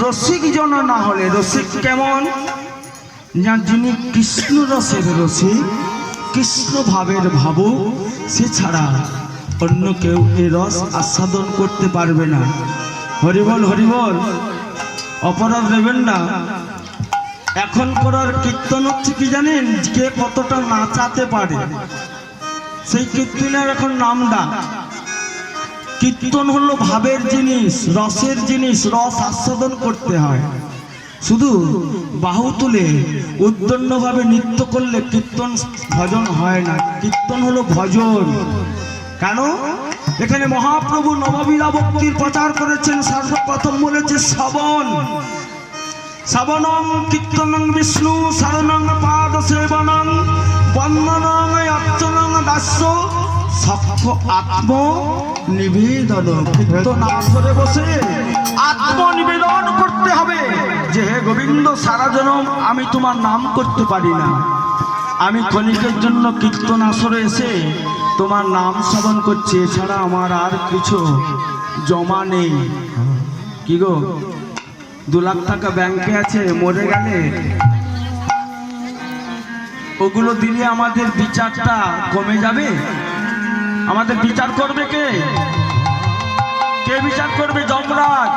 রসিক জন না হলে, রসিক কেমন? না যিনি কৃষ্ণ রসের রসিক, কৃষ্ণ ভাবের ভাবুক, সে ছাড়া অন্য কেউ এই রস আস্বাদন করতে পারবে না। হরিবল হরিবল, অপরাধ দেবেন না। এখন করার কীর্তন হচ্ছে কি জানেন, কে কতটা নাচাতে পারে সেই কীর্তনের এখন নাম ডাক। কীর্তন হলো ভাবের জিনিস, রসের জিনিস, রস আস্বাদন করতে হয়। শুধু বাহু তুলে উদ্দণ্ডভাবে নৃত্য করলে কীর্তন ভজন হয় না। কীর্তন হলো ভজন। কেন? এখানে মহাপ্রভু নববীরা ভক্তির প্রচার করেছেন। সর্বপ্রথম বলেছে শ্রবণ, শ্রবণং কীর্তনং বিষ্ণু শরণং পাদ সেবনং বন্দনং অর্চনং দাস্য সক্ষ আত্ম নিবেদন। কীর্তন আসরে বসে আত্মনিবেদন করতে হবে যে হে গোবিন্দ, সারা জনম আমি তোমার নাম করতে পারি না, আমি ক্ষণিকের জন্য কীর্তন আসরে এসে তোমার নাম শ্রবণ করছি, এছাড়া আমার আর কিছু জমা নেই। কি গো, 2 লাখ টাকা ব্যাংকে আছে, মরে গেলে ওগুলো দিলে আমাদের বিচারটা কমে যাবে? আমাদের বিচার করবে কে? কে বিচার করবে? যমরাজ।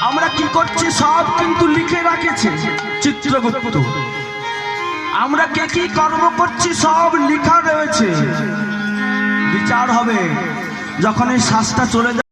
আমরা কি করছি সব কিন্তু লিখে রাখেছে চিত্রগুপ্ত। আমরা কে কি কর্ম করছি সব লেখা রয়েছে। বিচার হবে যখন এই শ্বাসটা চলে যাবে।